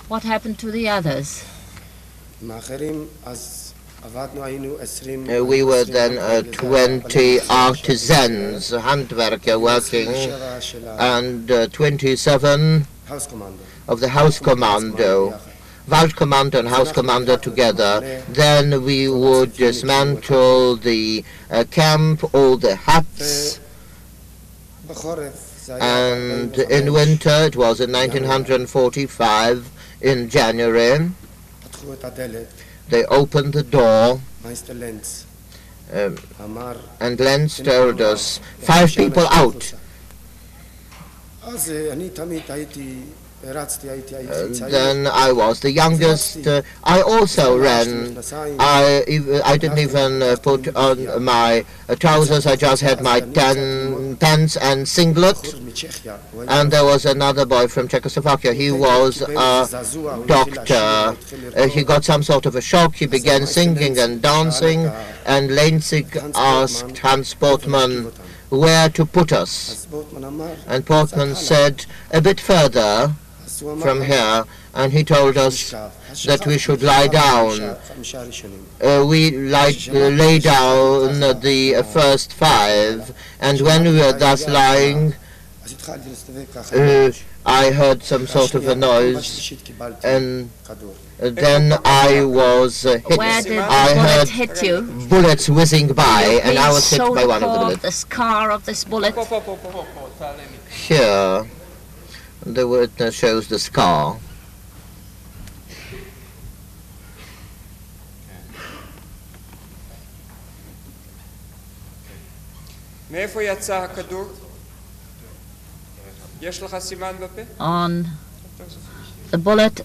What happened to the others? We were then 20 artisans, handwerker working, and 27 of the house commando, Waldkommando and house commander together. Then we would dismantle the camp, all the huts, and in winter, it was in 1945, in January, they opened the door, and Lenz told us, 5 people out. Then I was the youngest. I also ran. I didn't even put on my trousers. I just had my pants and singlet. And there was another boy from Czechoslovakia. He was a doctor. He got some sort of a shock. He began singing and dancing. And Lenzig asked Hans Portman where to put us. And Portman said, a bit further from here, and he told us that we should lie down. We lay down the first 5, and when we were thus lying, I heard some sort of a noise, and then I was hit. Where did the bullet hit you? Bullets whizzing by, and I was hit by one of the bullets. The scar of this bullet? Here, the witness shows the scar. On the bullet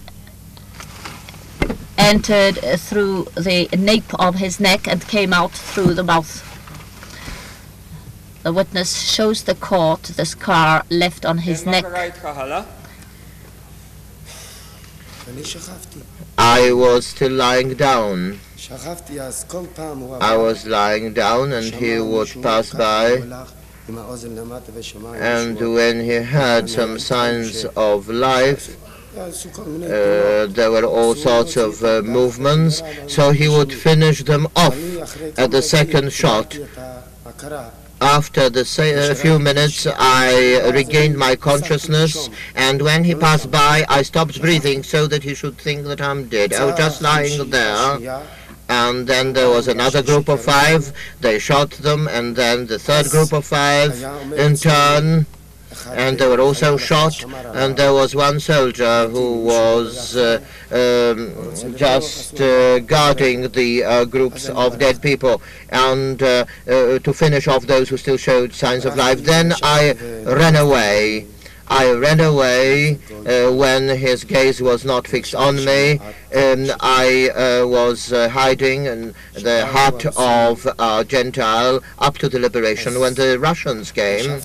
entered through the nape of his neck and came out through the mouth. The witness shows the court the scar left on his neck. I was still lying down. I was lying down, and he would pass by, and when he had some signs of life, there were all sorts of movements, so he would finish them off at the second shot. After a few minutes, I regained my consciousness, and when he passed by, I stopped breathing so that he should think that I'm dead. I was just lying there, and then there was another group of 5. They shot them, and then the third group of 5 in turn, and they were also shot, and there was one soldier who was just guarding the groups of dead people, and to finish off those who still showed signs of life. Then I ran away. I ran away when his gaze was not fixed on me. I was hiding in the hut of a Gentile up to the liberation. When the Russians came,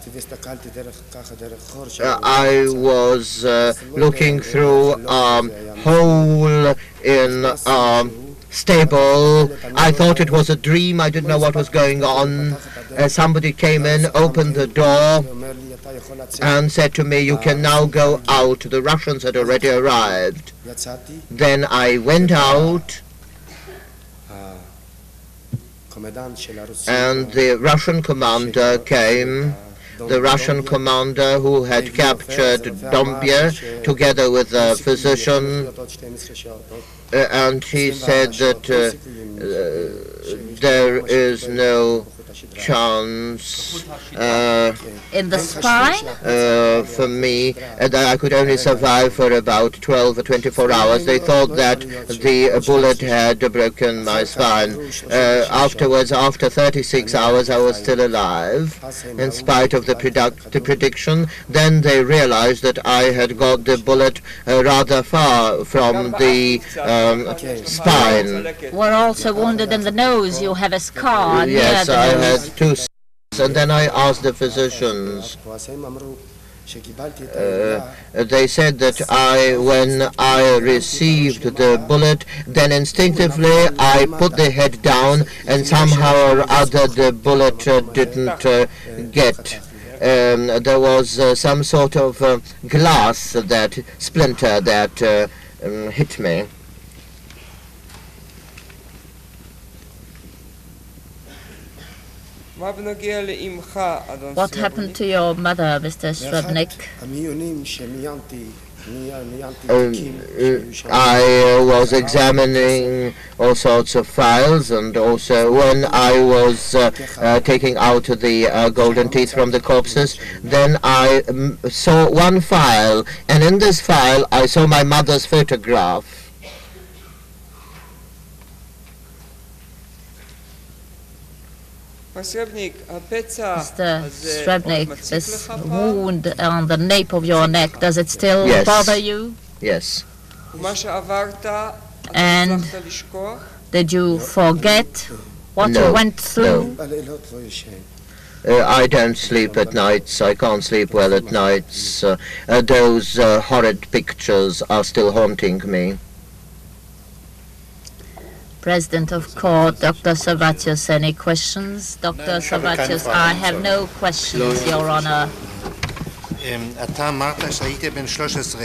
I was looking through a hole in a stable. I thought it was a dream. I didn't know what was going on. Somebody came in, opened the door, and said to me, you can now go out. The Russians had already arrived. Then I went out, and the Russian commander came, the Russian commander who had captured Dombia together with a physician, and he said that there is no chance in the spine for me, and I could only survive for about 12 or 24 hours. They thought that the bullet had broken my spine. Afterwards, after 36 hours, I was still alive, in spite of the prediction. Then they realized that I had got the bullet rather far from the spine. Were also wounded in the nose. You have a scar. Yes, I had 2, and then I asked the physicians. They said that when I received the bullet, then instinctively I put the head down, and somehow or other the bullet didn't get there was some sort of glass that splinter that hit me. What happened to your mother, Mr. Srebrnik? I was examining all sorts of files, and also when I was taking out the golden teeth from the corpses, then I saw one file, and in this file I saw my mother's photograph. Mr. Srebrnik, this wound on the nape of your neck, does it still Yes. bother you? Yes. And did you forget what No, you went through? I don't sleep at nights. I can't sleep well at nights. Those horrid pictures are still haunting me. President of Court, Dr. Savatius, any questions? Dr. Savatius, I have no questions, Your Honor.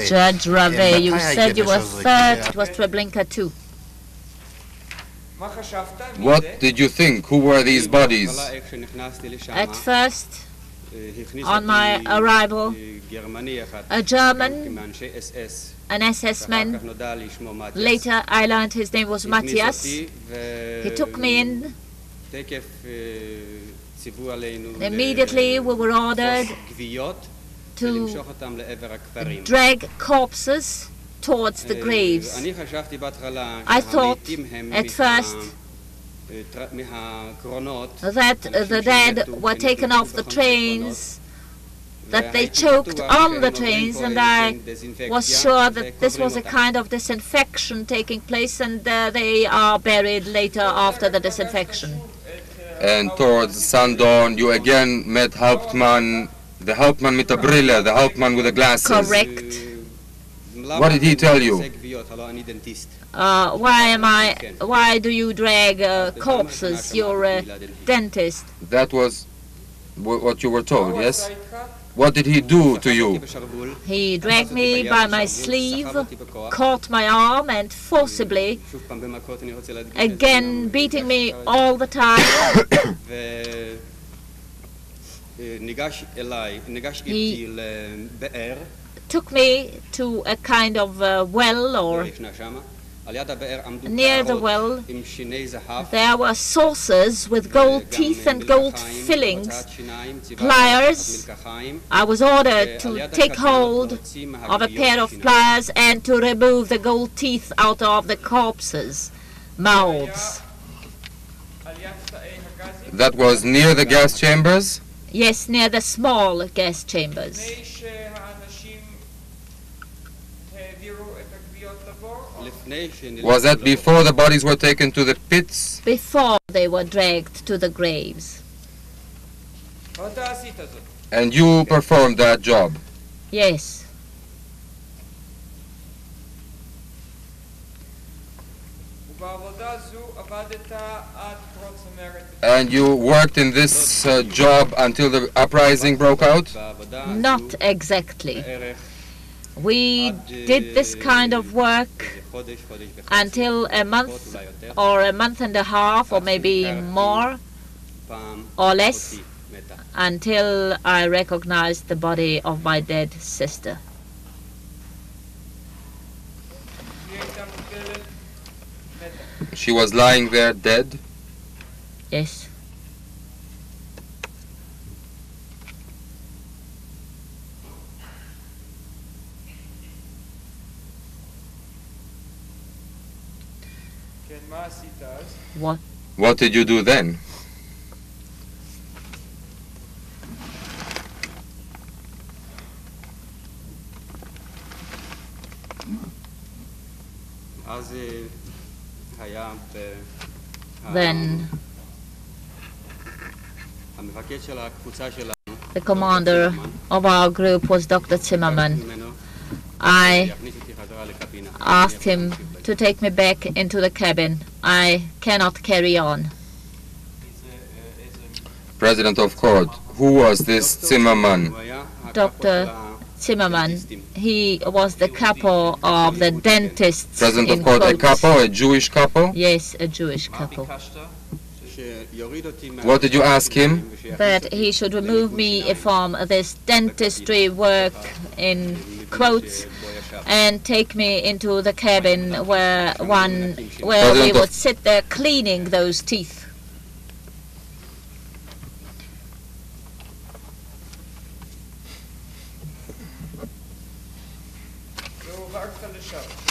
Judge Rave, you said you were third, it was Treblinka too. What did you think? Who were these bodies? At first, on my arrival, a German, an SS man. Later I learned his name was Matthias. He took me in. Immediately we were ordered to drag corpses towards the graves. I thought at first that the dead were taken off the trains, that they choked on the trains, and I was sure that this was a kind of disinfection taking place, and they are buried later after the disinfection. And towards sundown, you again met Hauptmann, the Hauptmann mit der Brille, the Hauptmann with the glasses. Correct. What did he tell you? Why do you drag corpses? You're a dentist. That was what you were told, yes? What did he do to you? He dragged me by my sleeve, caught my arm, and forcibly, again beating me all the time, he took me to a kind of well, or near the well, there were saucers with gold teeth and gold fillings, pliers. I was ordered to take hold of a pair of pliers and to remove the gold teeth out of the corpses' mouths. That was near the gas chambers? Yes, near the small gas chambers. Was that before the bodies were taken to the pits? Before they were dragged to the graves. And you performed that job? Yes. And you worked in this job until the uprising broke out? Not exactly. We did this kind of work until a month or a month and a half, or maybe more or less, until I recognized the body of my dead sister. She was lying there dead? Yes. What did you do then? Then the commander of our group was Dr. Zimmerman. I asked him to take me back into the cabin. I cannot carry on. President of Court, Who was this Zimmerman? Dr. Zimmerman. He was the capo of the dentists. President of in court, a quotes. capo, a Jewish capo? Yes, a Jewish capo. What did you ask him? That he should remove me from this dentistry work in quotes and take me into the cabin where we would sit there cleaning those teeth.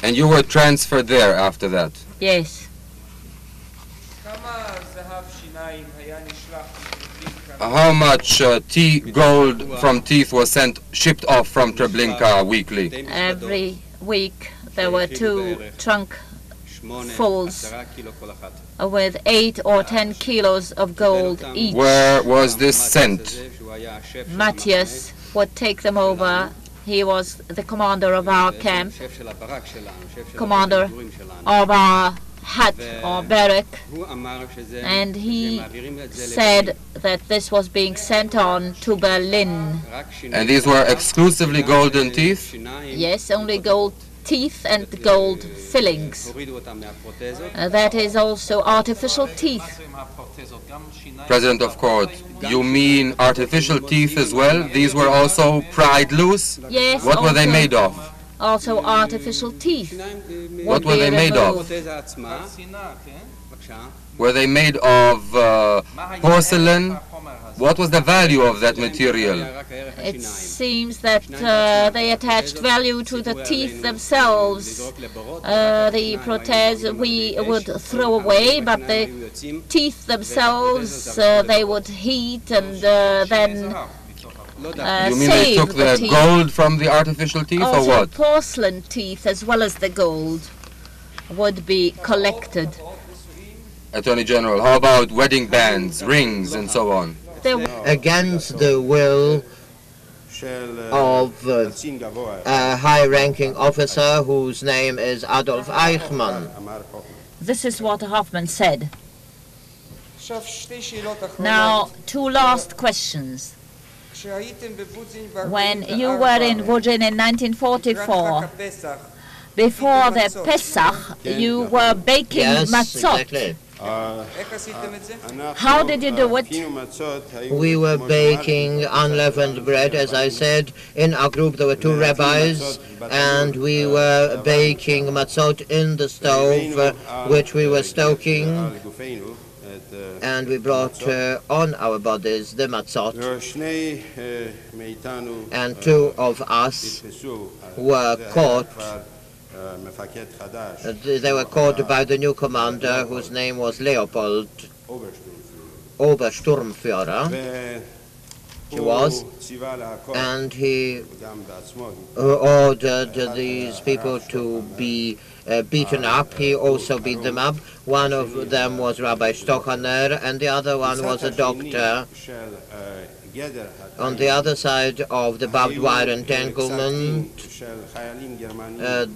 And you were transferred there after that? Yes. How much gold from teeth was shipped off from Treblinka weekly? Every week there were 2 trunkfuls with 8 or 10 kilos of gold each. Where was this sent? Matthias would take them over. He was the commander of our camp, commander of our hut or barrack, and he said that this was being sent on to Berlin. And these were exclusively golden teeth? Yes, only gold teeth and gold fillings. That is also artificial teeth. President of court, you mean artificial teeth as well? These were also pried loose? Yes. What were they made of? Also artificial teeth. What were they made of? Were they made of porcelain? What was the value of that material? It seems that they attached value to the teeth themselves. The prothèse we would throw away, but the teeth themselves they would heat and then You mean they took the gold from the artificial teeth also, or what? Porcelain teeth as well as the gold would be collected. Attorney General, how about wedding bands, rings and so on? Against the will of a high-ranking officer whose name is Adolf Eichmann. This is what Hoffman said. Now, 2 last questions. When you were in Wujin in 1944, before the Pesach, you were baking matzot. Exactly. How did you do it? We were baking unleavened bread, as I said. In our group there were 2 rabbis, and we were baking matzot in the stove, which we were stoking, and we brought on our bodies the matzot. And 2 of us were caught. They were caught by the new commander, whose name was Leopold, Obersturmführer. He was, and he ordered these people to be beaten up. He also beat them up. One of them was Rabbi Stochaner, and the other one was a doctor. On the other side of the barbed wire entanglement,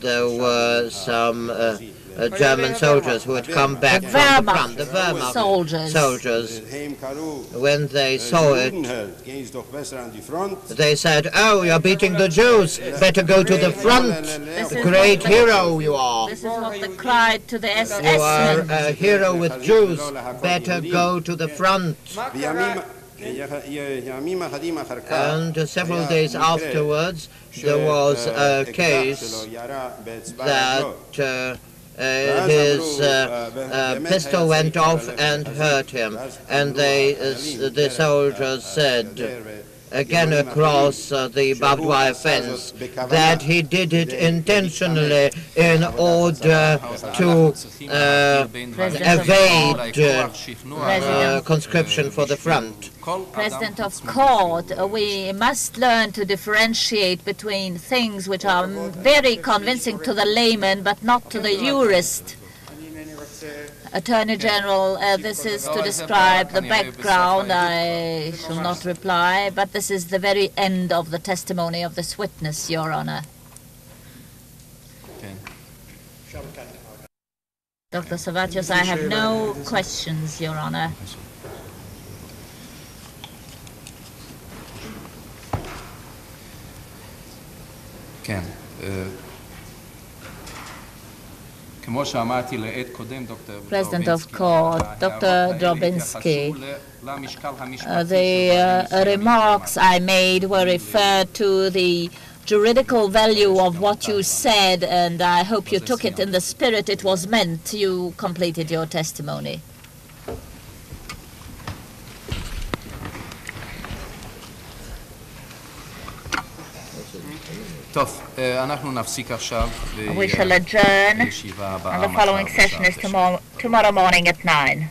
there were some German soldiers who had come back from the front, the Wehrmacht soldiers. When they saw it, they said, "Oh, you're beating the Jews, better go to the front. Great hero you are. This is what they cried to the SS. You are a hero with Jews, better go to the front." And several days afterwards, there was a case that his pistol went off and hurt him, and the soldiers said, again across the barbed wire fence, that he did it intentionally in order to evade conscription for the front. President of court, we must learn to differentiate between things which are very convincing to the layman but not to the jurist. Attorney General, this is to describe the background. I shall not reply, but this is the very end of the testimony of this witness, Your Honor. Dr. Savatios, I have no questions, Your Honor. כן. President of Court, Dr. Wdowinski, the remarks I made were referred to the juridical value of what you said, and I hope you took it in the spirit it was meant. You completed your testimony. We shall adjourn, and the following session is tomorrow morning at 9.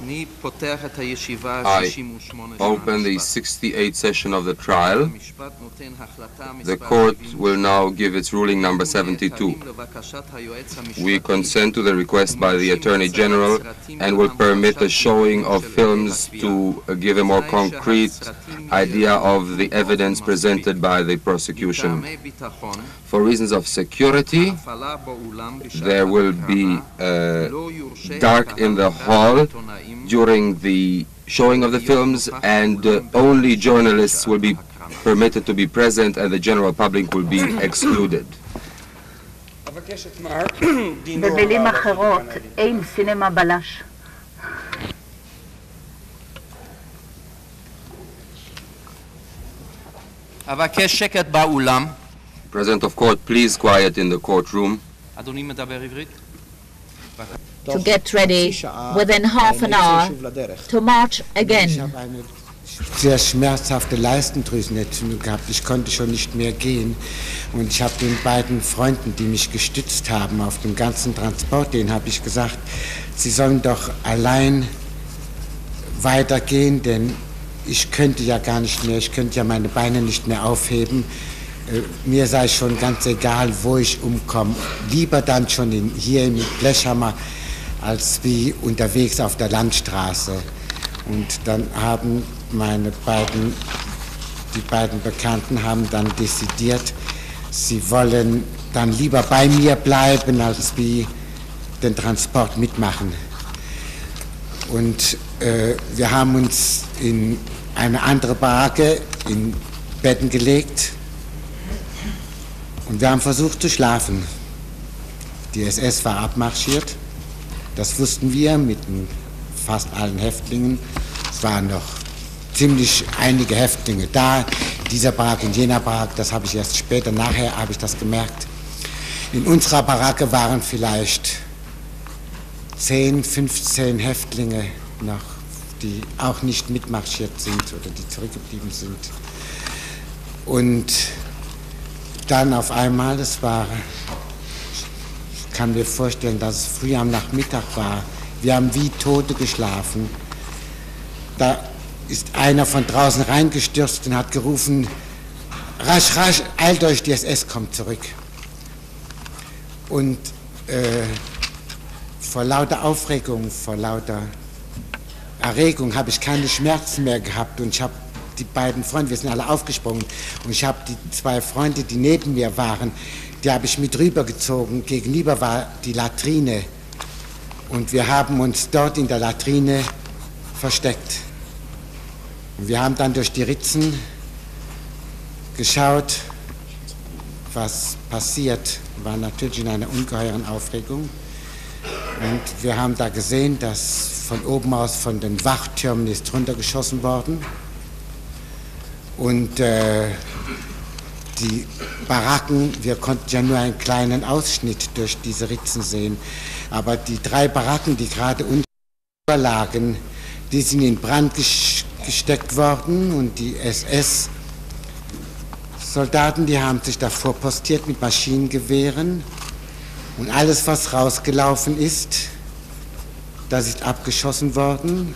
I open the 68th session of the trial. The court will now give its ruling number 72. We consent to the request by the Attorney General and will permit a showing of films to give a more concrete idea of the evidence presented by the prosecution. For reasons of security, there will be dark in the hall during the showing of the films, and only journalists will be permitted to be present and the general public will be excluded. במילים אחרות, אין סינמה בלש. אבקש שקט באולם. President of court, please quiet in the courtroom. אדוני מדבר עברית? To get ready within half an hour to march again. Ich habe eine sehr schmerzhafte Leistendrüsenentzündung gehabt. Ich konnte schon nicht mehr gehen. Und ich habe den beiden Freunden, die mich gestützt haben auf dem ganzen Transport, denen habe ich gesagt, sie sollen doch allein weitergehen, denn ich könnte ja gar nicht mehr, ich könnte ja meine Beine nicht mehr aufheben. Mir sei schon ganz egal, wo ich umkomme. Lieber dann schon hier mit Blechhammer, als wie unterwegs auf der Landstraße. Und dann haben die beiden Bekannten haben dann dezidiert, sie wollen dann lieber bei mir bleiben, als wie den Transport mitmachen. Und wir haben uns in eine andere Baracke in Betten gelegt und wir haben versucht zu schlafen. Die SS war abmarschiert. Das wussten wir mit fast allen Häftlingen. Es waren noch ziemlich einige Häftlinge da, in dieser Baracke, in jener Baracke, das habe ich erst später, nachher habe ich das gemerkt. In unserer Baracke waren vielleicht 10, 15 Häftlinge noch, die auch nicht mitmarschiert sind oder die zurückgeblieben sind. Und dann auf einmal, ich kann mir vorstellen, dass es früh am Nachmittag war. Wir haben wie Tote geschlafen. Da ist einer von draußen reingestürzt und hat gerufen, rasch, rasch, eilt euch, die SS kommt zurück. Und vor lauter Aufregung, vor lauter Erregung habe ich keine Schmerzen mehr gehabt und ich habe die beiden Freunde, wir sind alle aufgesprungen und ich habe die zwei Freunde, die neben mir waren, die habe ich mit rübergezogen. Gegenüber war die Latrine und wir haben uns dort in der Latrine versteckt. Und wir haben dann durch die Ritzen geschaut, was passiert. Wir waren natürlich in einer ungeheuren Aufregung. Und wir haben da gesehen, dass von oben aus von den Wachtürmen ist runtergeschossen worden. Und die Baracken, wir konnten ja nur einen kleinen Ausschnitt durch diese Ritzen sehen, aber die 3 Baracken, die gerade unter lagen, die sind in Brand gesteckt worden und die SS-Soldaten, die haben sich davor postiert mit Maschinengewehren und alles, was rausgelaufen ist, das ist abgeschossen worden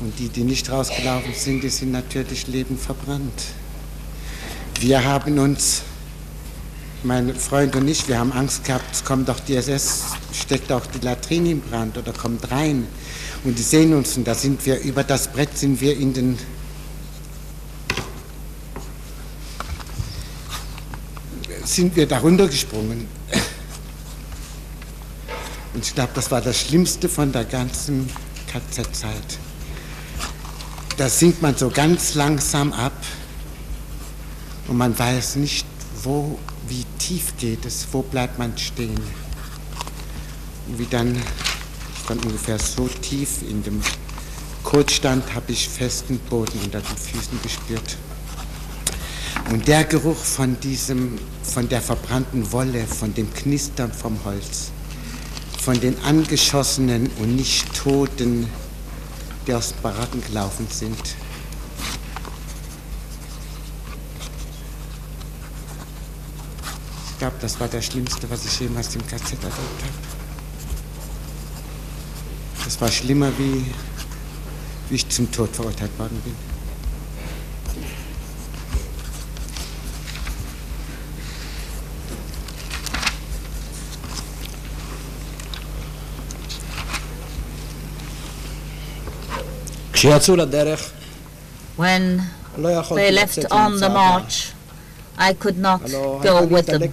und die nicht rausgelaufen sind, die sind natürlich lebend verbrannt. Wir haben uns, meine Freunde und ich, wir haben Angst gehabt, es kommt doch die SS, steckt auch die Latrine in Brand oder kommt rein. Und die sehen uns und da sind wir, über das Brett sind wir da runtergesprungen. Und ich glaube, das war das Schlimmste von der ganzen KZ-Zeit. Da sinkt man so ganz langsam ab. Und man weiß nicht, wie tief geht es, wo bleibt man stehen. Und wie dann, von ungefähr so tief in dem Kot stand, habe ich festen Boden unter den Füßen gespürt. Und der Geruch von der verbrannten Wolle, von dem Knistern vom Holz, von den Angeschossenen und nicht Toten, die aus den Baracken gelaufen sind, ich glaube, das war das Schlimmste, was ich jemals im KZ erlebt habe. Das war schlimmer, wie ich zum Tod verurteilt worden bin. When they left on the march, I could not go with them.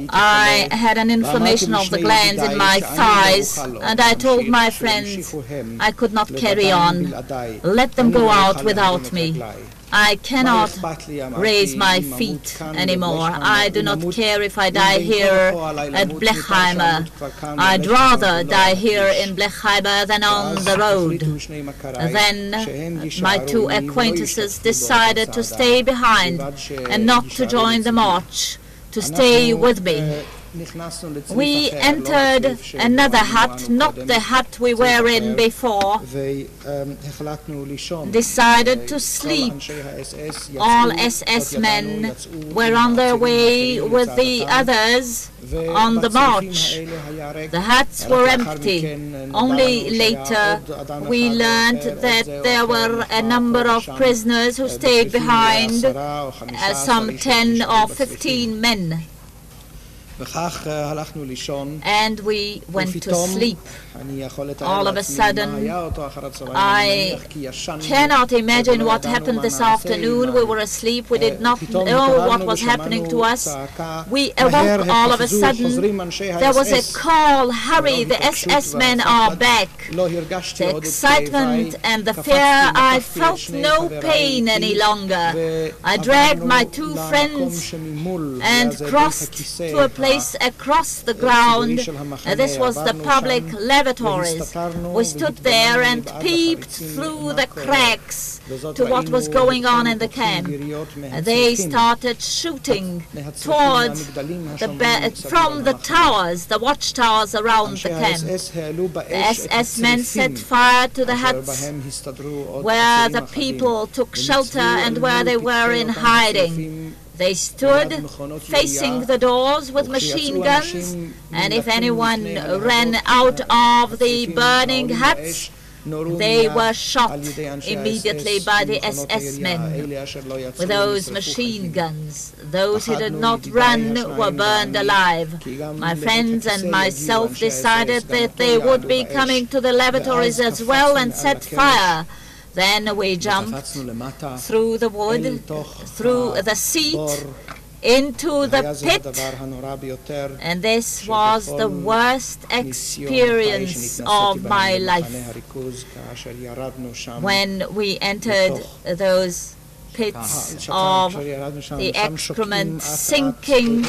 I had an inflammation of the glands in my thighs, and I told my friends I could not carry on. Let them go out without me. I cannot raise my feet anymore. I do not care if I die here at Blechheimer. I'd rather die here in Blechheimer than on the road. Then my two acquaintances decided to stay behind and not to join the march, to stay with me. We entered another hut, not the hut we were in before, decided to sleep. All SS men were on their way with the others on the march. The huts were empty. Only later we learned that there were a number of prisoners who stayed behind, some 10 or 15 men. And we went to sleep. All of a sudden, I cannot imagine what happened this afternoon. We were asleep. We did not know what was happening to us. We awoke all of a sudden. There was a call, hurry, the SS men are back. The excitement and the fear, I felt no pain any longer. I dragged my two friends and crossed to a place across the ground. This was the public lavatories. We stood there and peeped through the cracks to what was going on in the camp. They started shooting toward from the towers, the watchtowers around the camp. The SS men set fire to the huts where the people took shelter and where they were in hiding. They stood facing the doors with machine guns, and if anyone ran out of the burning huts, they were shot immediately by the SS men with those machine guns. Those who did not run were burned alive. My friends and myself decided that they would be coming to the lavatories as well and set fire. Then we jumped through the wood, through the seat, into the pit, and this was the worst experience of my life. When we entered those pits of the excrement, sinking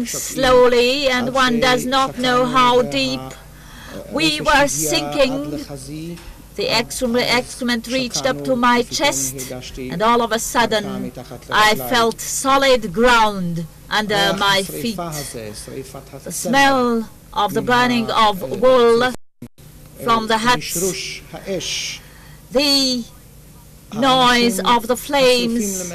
slowly, and one does not know how deep. We were sinking. The excrement reached up to my chest, and all of a sudden I felt solid ground under my feet. The smell of the burning of wool from the huts, the noise of the flames,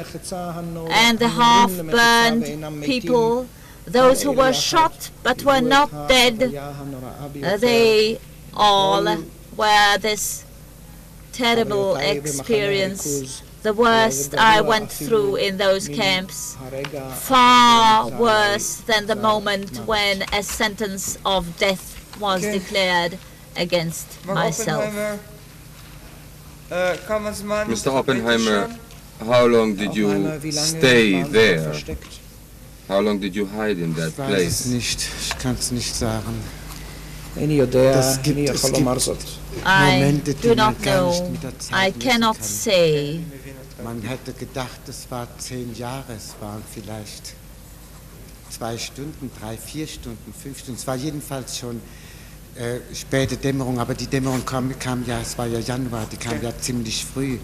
and the half-burned people, those who were shot but were not dead, they all were this terrible experience, the worst I went through in those camps, far worse than the moment when a sentence of death was declared against myself. Mr. Oppenheimer, how long did you stay there? How long did you hide in that place? Ich kann es nicht sagen. I do not know. I cannot say. Man hätte gedacht, es war 10 Jahre, es waren vielleicht 2 Stunden, 3, 4 Stunden, 5 Stunden. Es war jedenfalls schon späte Dämmerung, aber die Dämmerung kam ja, es war ja Januar, die kam ja ziemlich früh,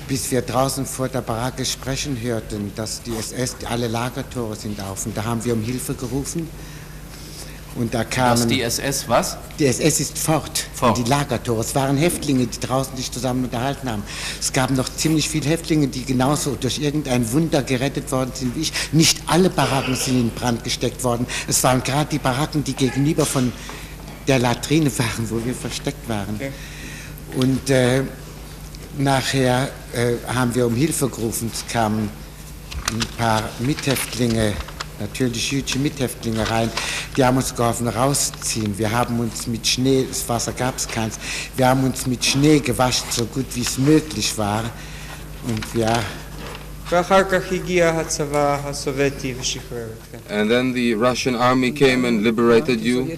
bis wir draußen vor der Baracke sprechen hörten, dass die SS, alle Lagertore sind auf, und da haben wir um Hilfe gerufen. Und da kamen... Was, die SS, was? Die SS ist fort. Die Lagertore. Es waren Häftlinge, die draußen sich zusammen unterhalten haben. Es gab noch ziemlich viele Häftlinge, die genauso durch irgendein Wunder gerettet worden sind wie ich. Nicht alle Baracken sind in Brand gesteckt worden. Es waren gerade die Baracken, die gegenüber von der Latrine waren, wo wir versteckt waren. Und nachher haben wir um Hilfe gerufen. Es kamen ein paar Mithäftlinge, natürlich jüdische Mithäftlinge rein, die haben uns geholfen rausziehen. Wir haben uns mit Schnee, das Wasser gab es keins, wir haben uns mit Schnee gewaschen, so gut wie es möglich war. Und ja. And then the Russian army came and liberated you? Und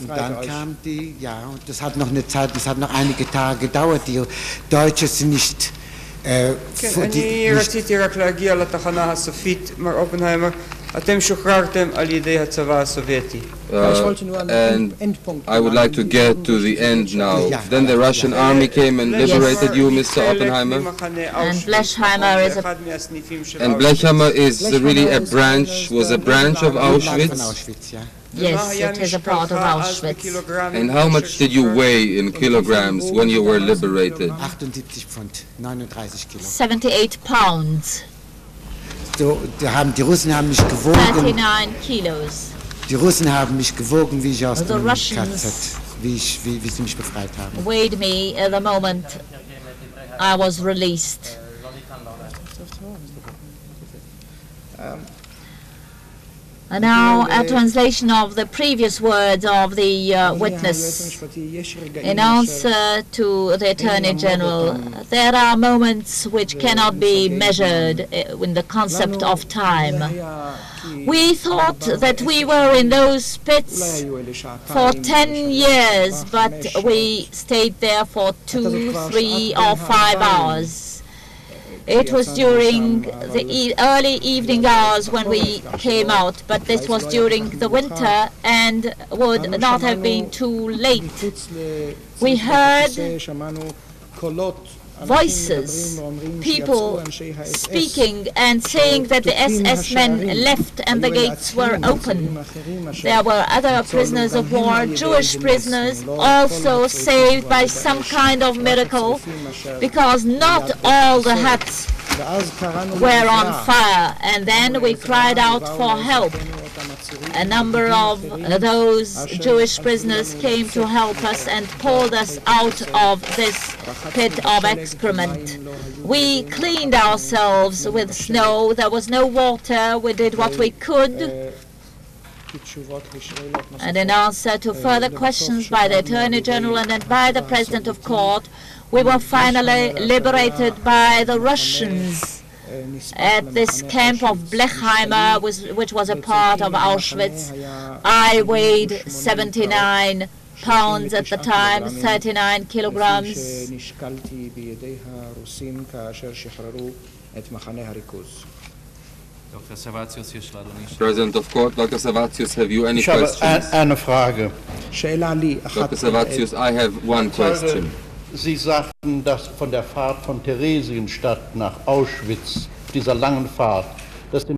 dann kam die, ja, und das hat noch eine Zeit, das hat noch einige Tage gedauert. Die Deutschen sind nicht... אני רציתי רק להגיע לתחנה הסופית, מר אופנהיימר. אתם שוחררתם על ידי הצבא הסובייטי. And I would like to get to the end now. Then the Russian army came and liberated you, Mr. Oppenheimer? And Blechheimer is And Blechheimer is really a branch, was a branch of Auschwitz? Yes, it is a part of Auschwitz. And how much did you weigh in kilograms when you were liberated? 78 pounds. Die Russen haben mich gewogen. 39 kilos. Die Russen haben mich gewogen, wie ich aus dem KZ, wie sie mich befreit haben. Weighed me at the moment I was released. And now a translation of the previous words of the witness. In answer to the Attorney General, there are moments which cannot be measured in the concept of time. We thought that we were in those pits for 10 years, but we stayed there for 2, 3, or 5 hours. It was during the early evening hours when we came out, but this was during the winter and would not have been too late. We heard voices, people speaking and saying that the SS men left and the gates were open. There were other prisoners of war, Jewish prisoners, also saved by some kind of miracle, because not all the huts were on fire. And then we cried out for help. A number of those Jewish prisoners came to help us and pulled us out of this pit of excrement. We cleaned ourselves with snow. There was no water. We did what we could. And in answer to further questions by the Attorney General and then by the President of Court, we were finally liberated by the Russians at this camp of Blechheimer, which was a part of Auschwitz. I weighed 79 pounds at the time, 39 kilograms. President of Court, Dr. Savatius, have you any questions? Eine Frage. Dr. Savatius, I have one question. Sie sagten, dass von der Fahrt von Theresienstadt nach Auschwitz, dieser langen Fahrt, dass den